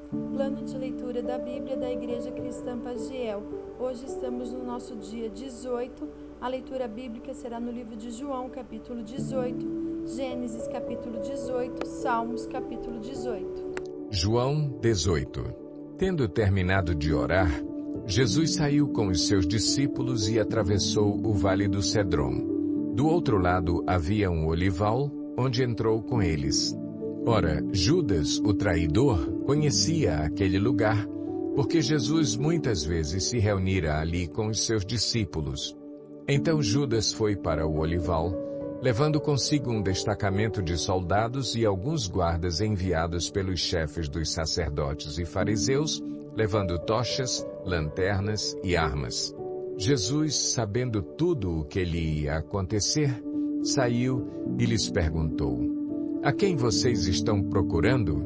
Plano de leitura da Bíblia da Igreja Cristã Pagiel. Hoje estamos no nosso dia 18. A leitura bíblica será no livro de João, capítulo 18, Gênesis, capítulo 18, Salmos, capítulo 18. João 18. Tendo terminado de orar, Jesus saiu com os seus discípulos e atravessou o vale do Cedrom. Do outro lado havia um olival, onde entrou com eles. Ora, Judas, o traidor, conhecia aquele lugar, porque Jesus muitas vezes se reunira ali com os seus discípulos. Então Judas foi para o olival, levando consigo um destacamento de soldados e alguns guardas enviados pelos chefes dos sacerdotes e fariseus, levando tochas, lanternas e armas. Jesus, sabendo tudo o que lhe ia acontecer, saiu e lhes perguntou: "A quem vocês estão procurando?"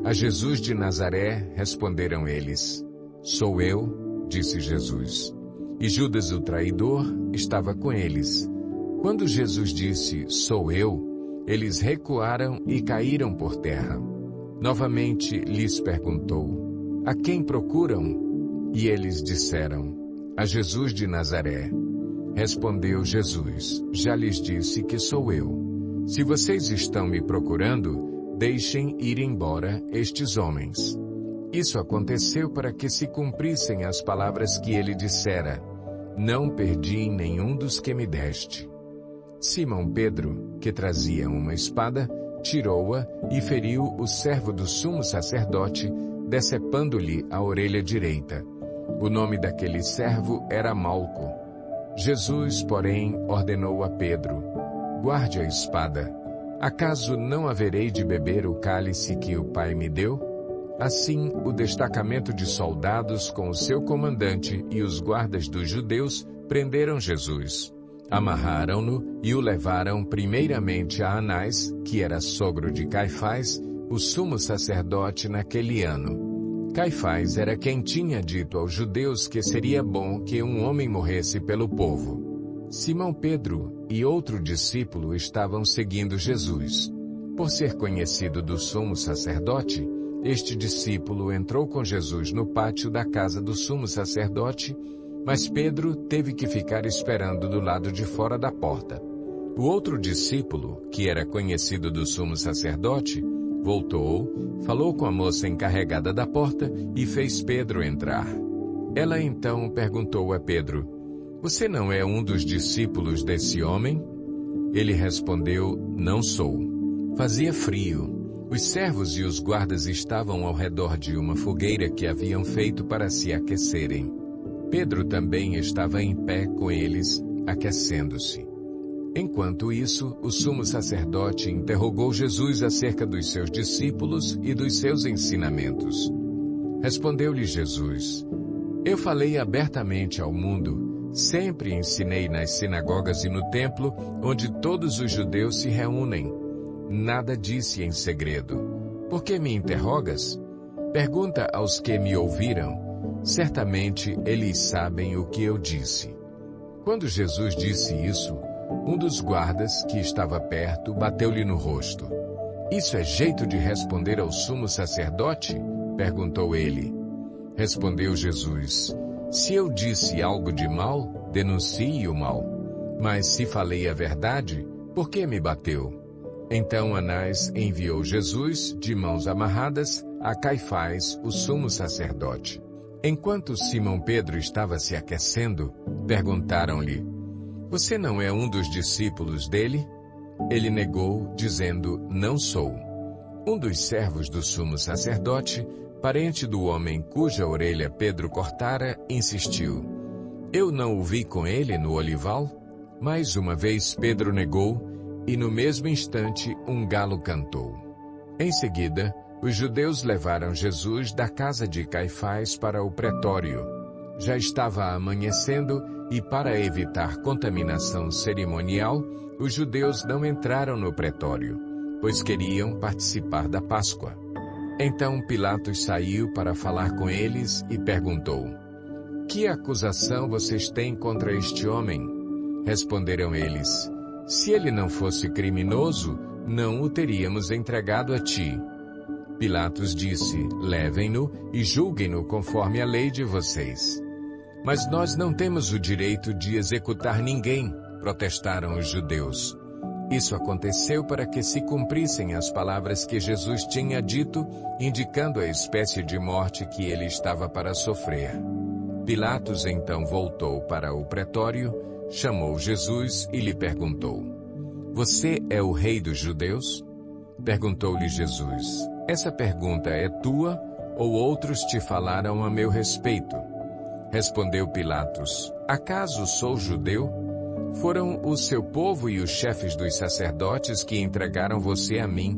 "A Jesus de Nazaré", responderam eles. "Sou eu", disse Jesus. E Judas o traidor estava com eles. Quando Jesus disse, "Sou eu", eles recuaram e caíram por terra. Novamente lhes perguntou: "A quem procuram?" E eles disseram: "A Jesus de Nazaré." Respondeu Jesus: "Já lhes disse que sou eu. Se vocês estão me procurando, deixem ir embora estes homens." Isso aconteceu para que se cumprissem as palavras que ele dissera: "Não perdi nenhum dos que me deste." Simão Pedro, que trazia uma espada, tirou-a e feriu o servo do sumo sacerdote, decepando-lhe a orelha direita. O nome daquele servo era Malco. Jesus, porém, ordenou a Pedro: "Guarde a espada. Acaso não haverei de beber o cálice que o Pai me deu?" Assim, o destacamento de soldados com o seu comandante e os guardas dos judeus prenderam Jesus. Amarraram-no e o levaram primeiramente a Anás, que era sogro de Caifás, o sumo sacerdote naquele ano. Caifás era quem tinha dito aos judeus que seria bom que um homem morresse pelo povo. Simão Pedro e outro discípulo estavam seguindo Jesus. Por ser conhecido do sumo sacerdote, este discípulo entrou com Jesus no pátio da casa do sumo sacerdote, mas Pedro teve que ficar esperando do lado de fora da porta. O outro discípulo, que era conhecido do sumo sacerdote, voltou, falou com a moça encarregada da porta e fez Pedro entrar. Ela então perguntou a Pedro: "Você não é um dos discípulos desse homem?" Ele respondeu: "Não sou." Fazia frio. Os servos e os guardas estavam ao redor de uma fogueira que haviam feito para se aquecerem. Pedro também estava em pé com eles, aquecendo-se. Enquanto isso, o sumo sacerdote interrogou Jesus acerca dos seus discípulos e dos seus ensinamentos. Respondeu-lhe Jesus: "Eu falei abertamente ao mundo. Sempre ensinei nas sinagogas e no templo, onde todos os judeus se reúnem. Nada disse em segredo. Por que me interrogas? Pergunta aos que me ouviram. Certamente eles sabem o que eu disse." Quando Jesus disse isso, um dos guardas, que estava perto, bateu-lhe no rosto. "Isso é jeito de responder ao sumo sacerdote?" perguntou ele. Respondeu Jesus: "Se eu disse algo de mal, denuncie o mal. Mas se falei a verdade, por que me bateu?" Então Anás enviou Jesus, de mãos amarradas, a Caifás, o sumo sacerdote. Enquanto Simão Pedro estava se aquecendo, perguntaram-lhe: "Você não é um dos discípulos dele?" Ele negou, dizendo: "Não sou." Um dos servos do sumo sacerdote, parente do homem cuja orelha Pedro cortara, insistiu: "Eu não o vi com ele no olival?" Mais uma vez Pedro negou, e no mesmo instante um galo cantou. Em seguida, os judeus levaram Jesus da casa de Caifás para o pretório. Já estava amanhecendo e, para evitar contaminação cerimonial, os judeus não entraram no pretório, pois queriam participar da Páscoa. Então Pilatos saiu para falar com eles e perguntou: "Que acusação vocês têm contra este homem?" Responderam eles: "Se ele não fosse criminoso, não o teríamos entregado a ti." Pilatos disse: levem-no e julguem-no conforme a lei de vocês. Mas nós não temos o direito de executar ninguém, protestaram os judeus. Isso aconteceu para que se cumprissem as palavras que Jesus tinha dito, indicando a espécie de morte que ele estava para sofrer. Pilatos então voltou para o pretório, chamou Jesus e lhe perguntou: Você é o rei dos judeus? Perguntou-lhe Jesus: Essa pergunta é tua ou outros te falaram a meu respeito? Respondeu Pilatos: Acaso sou judeu? Foram o seu povo e os chefes dos sacerdotes que entregaram você a mim.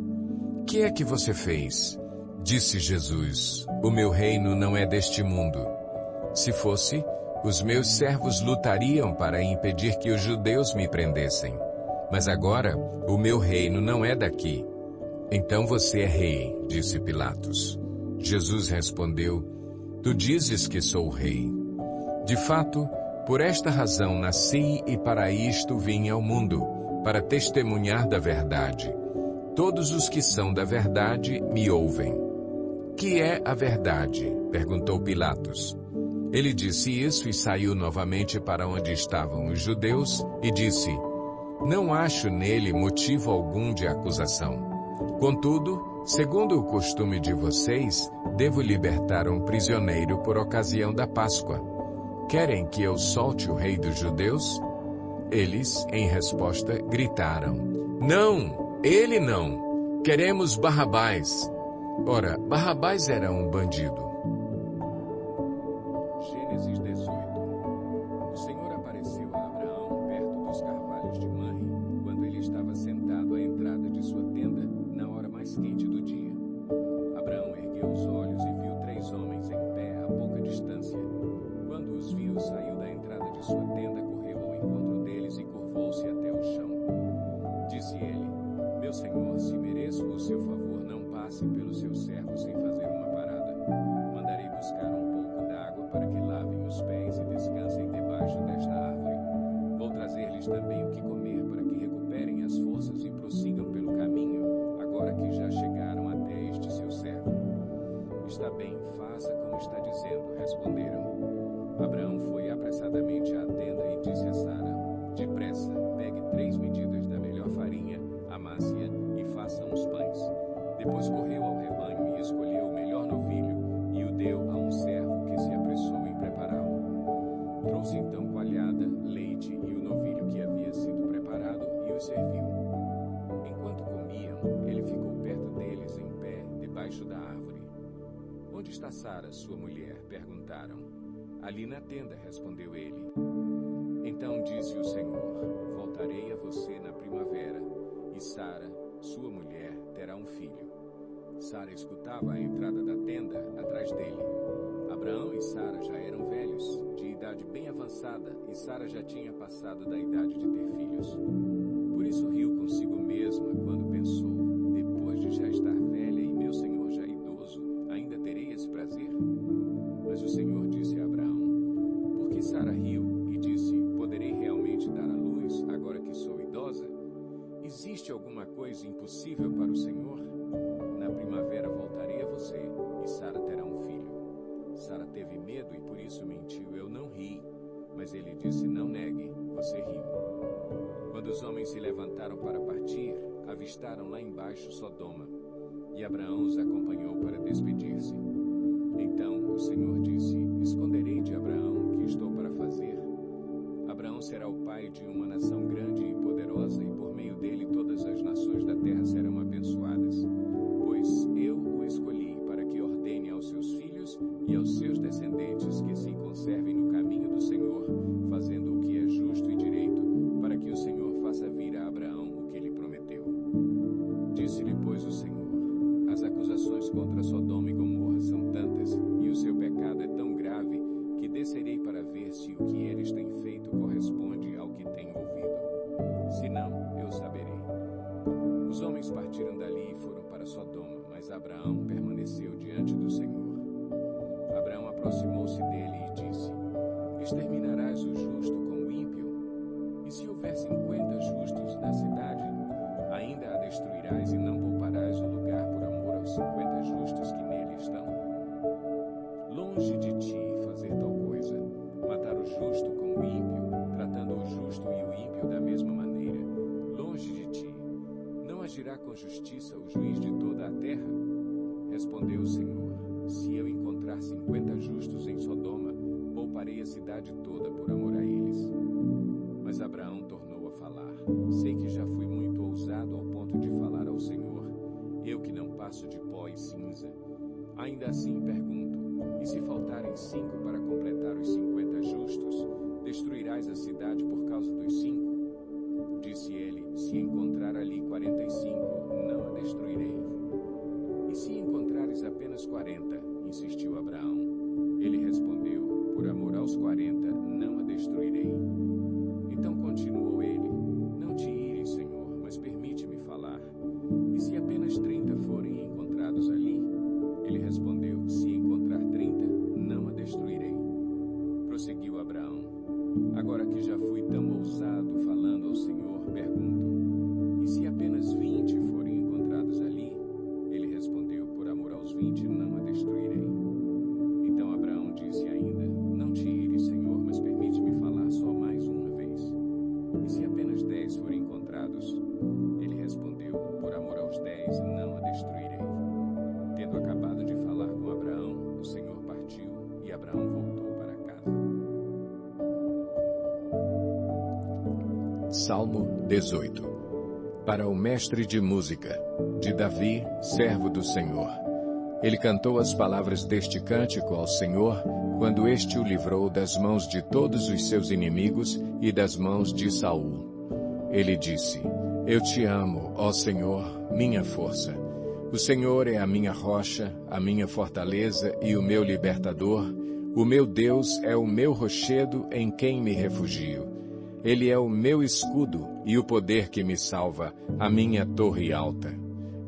Que é que você fez? Disse Jesus: O meu reino não é deste mundo. Se fosse, os meus servos lutariam para impedir que os judeus me prendessem. Mas agora, o meu reino não é daqui. Então você é rei, disse Pilatos. Jesus respondeu: Tu dizes que sou rei. De fato, por esta razão nasci e para isto vim ao mundo, para testemunhar da verdade. Todos os que são da verdade me ouvem. Que é a verdade? Perguntou Pilatos. Ele disse isso e saiu novamente para onde estavam os judeus e disse: Não acho nele motivo algum de acusação. Contudo, segundo o costume de vocês, devo libertar um prisioneiro por ocasião da Páscoa. Querem que eu solte o rei dos judeus? Eles, em resposta, gritaram: Não, ele não. Queremos Barrabás. Ora, Barrabás era um bandido. Gênesis 18. O Senhor apareceu a Abraão perto dos carvalhos de Manre, quando ele estava sentado à entrada de sua tenda, na hora mais quente do dia. Abraão ergueu os olhos e viu 3 homens em pé a pouca distância. Quando os viu, saiu da entrada de sua tenda, correu ao encontro deles e curvou-se até o chão. Disse ele: Meu senhor, se mereço o seu favor, não passe pelos seus servos sem fazer uma parada. Mandarei buscar um pouco d'água para que lavem os pés e descansem debaixo desta árvore. Vou trazer-lhes também o que comer para que recuperem as forças e prossigam pelo caminho, agora que já chegaram até este seu servo. Está bem, faça como está dizendo, responderam. Abraão foi apressadamente à tenda e disse a Sara: Depressa, pegue 3 medidas da melhor farinha, amasse-a e faça uns pães. Depois correu ao rebanho e escolheu o melhor novilho e o deu a um servo que se apressou em prepará-lo. Trouxe então coalhada, leite e o novilho que havia sido preparado e os serviu. Enquanto comiam, ele ficou perto deles em pé, debaixo da árvore. Onde está Sara, sua mulher? Perguntaram. Ali na tenda, respondeu ele. Então disse o Senhor: Voltarei a você na primavera, e Sara, sua mulher, terá um filho. Sara escutava a entrada da tenda atrás dele. Abraão e Sara já eram velhos, de idade bem avançada, e Sara já tinha passado da idade de ter filhos. Por isso riu consigo mesma quando pensou: depois de já estar velha e meu senhor já idoso, ainda terei esse prazer? Mas o Senhor disse a Abraão: Por que Sara riu e disse: Poderei realmente dar à luz agora que sou idosa? Existe alguma coisa impossível para o Senhor? Na primavera voltarei a você, e Sara terá um filho. Sara teve medo e por isso mentiu: Eu não ri. Mas ele disse: Não negue, você riu. Quando os homens se levantaram para partir, avistaram lá embaixo Sodoma, e Abraão os acompanhou para despedir-se. Então o Senhor disse: Esconderei de Abraão o que estou para fazer? Abraão será o pai de uma nação grande e poderosa, e por meio dele todas as nações da terra serão abençoadas. Pois eu o escolhi para que ordene aos seus filhos e aos seus descendentes que se conservem no caminho do Senhor, fazendo o que é justo e direito, para que o Senhor faça vir a Abraão o que lhe prometeu. Disse-lhe, pois, o Senhor: As acusações contra Sodoma e Gomorra são tantas, e o seu pecado é tão grave, que descerei para ver se o que eles têm feito corresponde ao que tenho ouvido. Se não, eu saberei. Os homens partiram dali e foram para Sodoma, mas Abraão permaneceu diante do Senhor. Abraão aproximou-se dele e disse: Exterminarás o justo com o ímpio? E se houver 50 justos na cidade, ainda a destruirás e não pouparás o lugar por amor aos 50 justos? longe de ti fazer tal coisa, matar o justo com o ímpio, tratando o justo e o ímpio da mesma maneira. Longe de ti. Não agirá com justiça o juiz de toda a terra? Respondeu o Senhor: se eu encontrar 50 justos em Sodoma, pouparei a cidade toda por amor a eles. Mas Abraão tornou a falar: sei que já fui muito ousado ao ponto de falar ao Senhor, eu que não passo de pó e cinza. Ainda assim pergunto: e se faltarem 5 para completar os 50 justos, destruirás a cidade por causa dos 5? Disse ele: se encontrar ali 45, não a destruirei. E se encontrares apenas 40? Insistiu Abraão. Ele respondeu: por amor aos 40, não a destruirei. Então continuou ele: não te ires, Senhor, mas permite-me falar. E se apenas 30 forem encontrados ali? Ele respondeu: se encontrar 30, não a destruirei. Prosseguiu Abraão: agora que já fui tão ousado falando ao Senhor, pergunto: e se apenas 20 forem encontrados ali? Ele respondeu: por amor aos 20, não a destruirei. Então Abraão disse ainda: não te ires, Senhor, mas permite-me falar só mais uma vez. E se apenas 10 forem encontrados? Ele respondeu: por amor aos 10, não a destruirei. Tendo acabado de falar com Abraão, o Senhor partiu e Abraão voltou para casa. Salmo 18. Para o mestre de música, de Davi, servo do Senhor. Ele cantou as palavras deste cântico ao Senhor, quando este o livrou das mãos de todos os seus inimigos e das mãos de Saul. Ele disse: eu te amo, ó Senhor, minha força. O Senhor é a minha rocha, a minha fortaleza e o meu libertador. O meu Deus é o meu rochedo em quem me refugio. Ele é o meu escudo e o poder que me salva, a minha torre alta.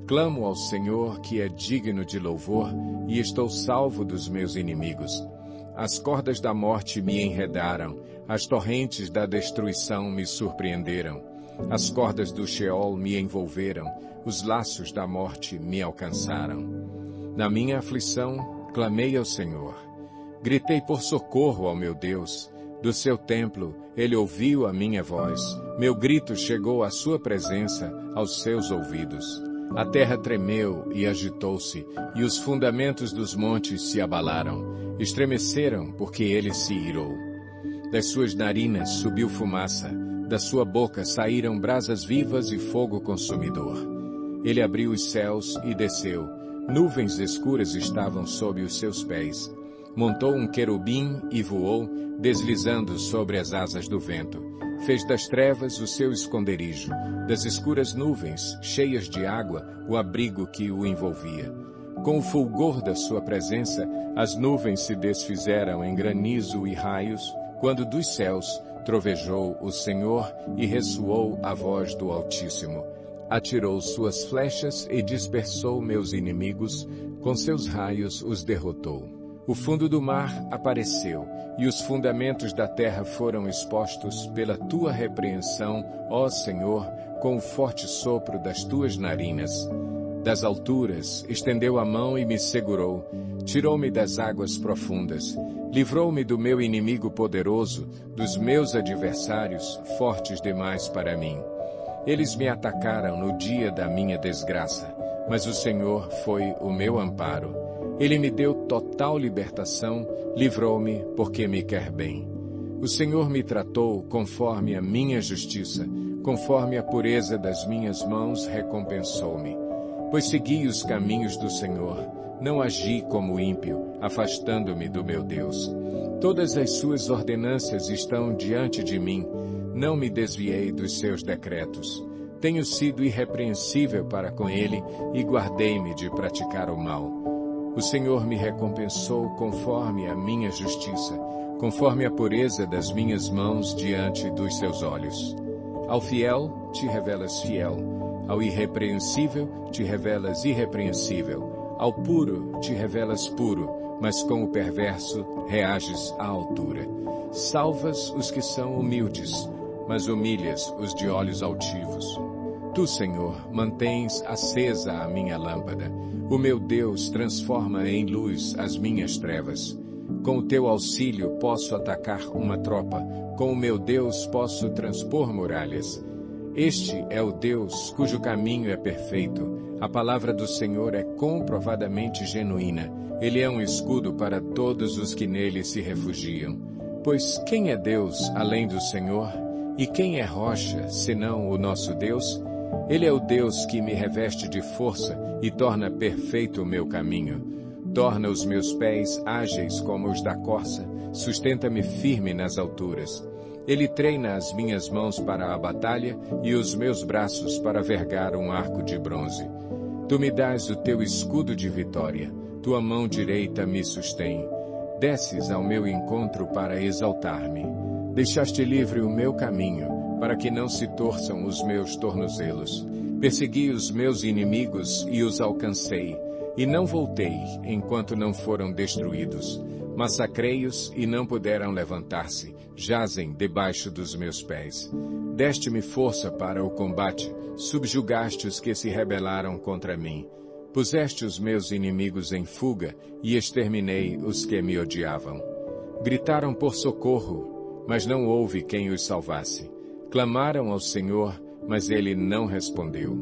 Clamo ao Senhor, que é digno de louvor, e estou salvo dos meus inimigos. As cordas da morte me enredaram, as torrentes da destruição me surpreenderam. As cordas do Sheol me envolveram, os laços da morte me alcançaram. Na minha aflição, clamei ao Senhor. Gritei por socorro ao meu Deus. Do seu templo, ele ouviu a minha voz. Meu grito chegou à sua presença, aos seus ouvidos. A terra tremeu e agitou-se, e os fundamentos dos montes se abalaram. Estremeceram, porque ele se irou. Das suas narinas subiu fumaça, da sua boca saíram brasas vivas e fogo consumidor. Ele abriu os céus e desceu. Nuvens escuras estavam sob os seus pés. Montou um querubim e voou, deslizando sobre as asas do vento. Fez das trevas o seu esconderijo, das escuras nuvens, cheias de água, o abrigo que o envolvia. Com o fulgor da sua presença, as nuvens se desfizeram em granizo e raios, quando dos céus trovejou o Senhor e ressoou a voz do Altíssimo. Atirou suas flechas e dispersou meus inimigos, com seus raios os derrotou. O fundo do mar apareceu, e os fundamentos da terra foram expostos pela tua repreensão, ó Senhor, com o forte sopro das tuas narinas. Das alturas estendeu a mão e me segurou, tirou-me das águas profundas, livrou-me do meu inimigo poderoso, dos meus adversários, fortes demais para mim. Eles me atacaram no dia da minha desgraça, mas o Senhor foi o meu amparo. Ele me deu total libertação, livrou-me porque me quer bem. O Senhor me tratou conforme a minha justiça, conforme a pureza das minhas mãos recompensou-me. Pois segui os caminhos do Senhor, não agi como ímpio, afastando-me do meu Deus. Todas as suas ordenanças estão diante de mim, não me desviei dos seus decretos. Tenho sido irrepreensível para com ele e guardei-me de praticar o mal. O Senhor me recompensou conforme a minha justiça, conforme a pureza das minhas mãos diante dos seus olhos. Ao fiel te revelas fiel, ao irrepreensível te revelas irrepreensível, ao puro te revelas puro, mas com o perverso reages à altura. Salvas os que são humildes, mas humilhas os de olhos altivos. Tu, Senhor, mantens acesa a minha lâmpada. O meu Deus transforma em luz as minhas trevas. Com o teu auxílio posso atacar uma tropa, com o meu Deus posso transpor muralhas. Este é o Deus cujo caminho é perfeito. A palavra do Senhor é comprovadamente genuína. Ele é um escudo para todos os que nele se refugiam. Pois quem é Deus além do Senhor? E quem é rocha, senão o nosso Deus? Ele é o Deus que me reveste de força e torna perfeito o meu caminho. Torna os meus pés ágeis como os da corça, sustenta-me firme nas alturas. Ele treina as minhas mãos para a batalha e os meus braços para vergar um arco de bronze. Tu me dás o teu escudo de vitória, tua mão direita me sustém. Desces ao meu encontro para exaltar-me. Deixaste livre o meu caminho, para que não se torçam os meus tornozelos. Persegui os meus inimigos e os alcancei, e não voltei enquanto não foram destruídos. Massacrei-os e não puderam levantar-se, jazem debaixo dos meus pés. Deste-me força para o combate, subjugaste os que se rebelaram contra mim. Puseste os meus inimigos em fuga e exterminei os que me odiavam. Gritaram por socorro, mas não houve quem os salvasse. Clamaram ao Senhor, mas ele não respondeu.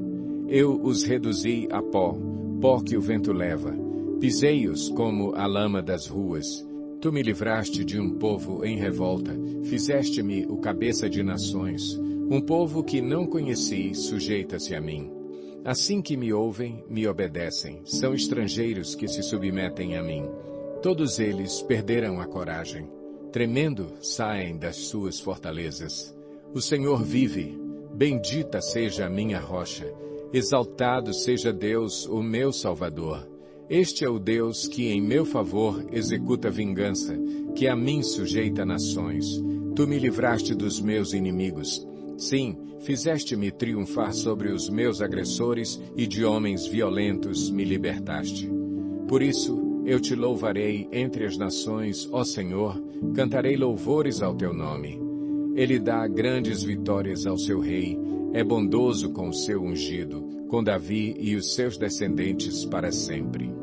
Eu os reduzi a pó, pó que o vento leva. Pisei-os como a lama das ruas. Tu me livraste de um povo em revolta, fizeste-me o cabeça de nações. Um povo que não conheci sujeita-se a mim. Assim que me ouvem, me obedecem. São estrangeiros que se submetem a mim. Todos eles perderam a coragem. Tremendo, saem das suas fortalezas. O Senhor vive. Bendita seja a minha rocha. Exaltado seja Deus, o meu Salvador. Este é o Deus que em meu favor executa vingança, que a mim sujeita nações. Tu me livraste dos meus inimigos. Sim, fizeste-me triunfar sobre os meus agressores e de homens violentos me libertaste. Por isso, eu te louvarei entre as nações, ó Senhor, cantarei louvores ao teu nome. Ele dá grandes vitórias ao seu rei, é bondoso com o seu ungido, com Davi e os seus descendentes para sempre.